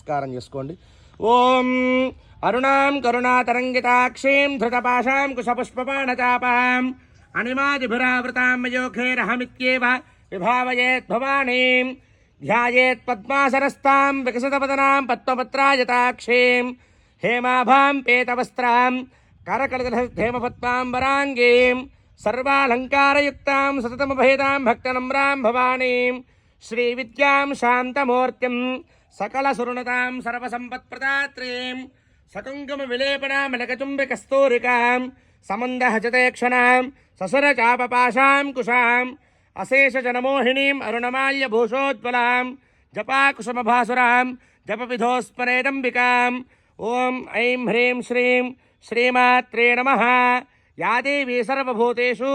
నమస్కారం చేసుకోండి. ఓం అరుణాం కరుణాతరంగితాక్షీం ధృతపాశాం కుశపుష్పబాణచాపాం అనిమాదిభిరావృతాం మయోఖైరహమిత్యేవ విభావయేత్ భవానీం ధ్యాయేత్ పద్మాసనస్తాం వికసితవదనాం పద్మపత్రాయతాక్షీం హేమాభాం పీతవస్త్రాం కరకలితహేమపద్మాం వరాంగీం సర్వాలంకారయుక్తాం సతతమభేదాం భక్తనమ్రాం భవానీం శ్రీవిద్యాం శాంతమూర్తిం సకలసురుణతాం సర్వసంపత్ప్రదాత్రీం సకుంకుమ విలేపనామలకచుంబికస్తూరికాం సమందహజతే క్షణాం ససురచాపపాశాం కుశాం అశేషజనమోహినీం అరుణమాల్య భూషోజ్వలాం జపాకుసుమభాసురాం జపవిధోస్మరేదంబికాం. ఓం ఐం హ్రీం శ్రీం శ్రీమాత్రే నమః. యా దేవీ సర్వభూతేషు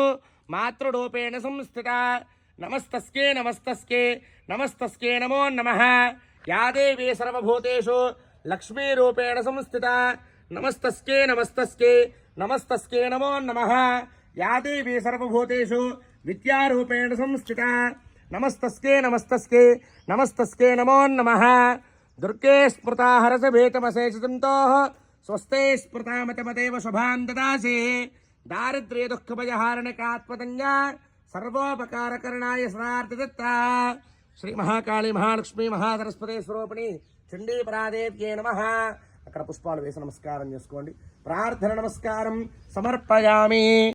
మాతృరూపేణ సంస్థితా నమస్తస్కే నమస్తస్కే నమస్తస్కే నమో నమః. యా దేవీ సర్వభూతేషు లక్ష్మీరూపేణ సంస్థితా నమస్తస్కే నమస్తస్కే నమస్తస్కే నమో నమః. యా దేవీ సర్వభూతేషు విద్యారూపేణ సంస్థితా నమస్తస్కే నమస్తస్కే నమస్తస్కే నమో నమః. దుర్గే స్మృతా హరసభేతమశేషితంతోః స్వస్తే స్మృతా మతమదేవ శుభాం దదాసి. దారిద్ర్య దుఃఖభయహారణకాత్మతన్యా సర్వోపకారకరణాయ సదార్థదత్తా. శ్రీ మహాకాళీ మహాలక్ష్మీ మహాసరస్వతి స్వరూపిణి చండీ పరాదేవ్యే నమః. అక్కడ పుష్పాలు వేసి నమస్కారం చేసుకోండి. ప్రార్థన నమస్కారం సమర్పయామి.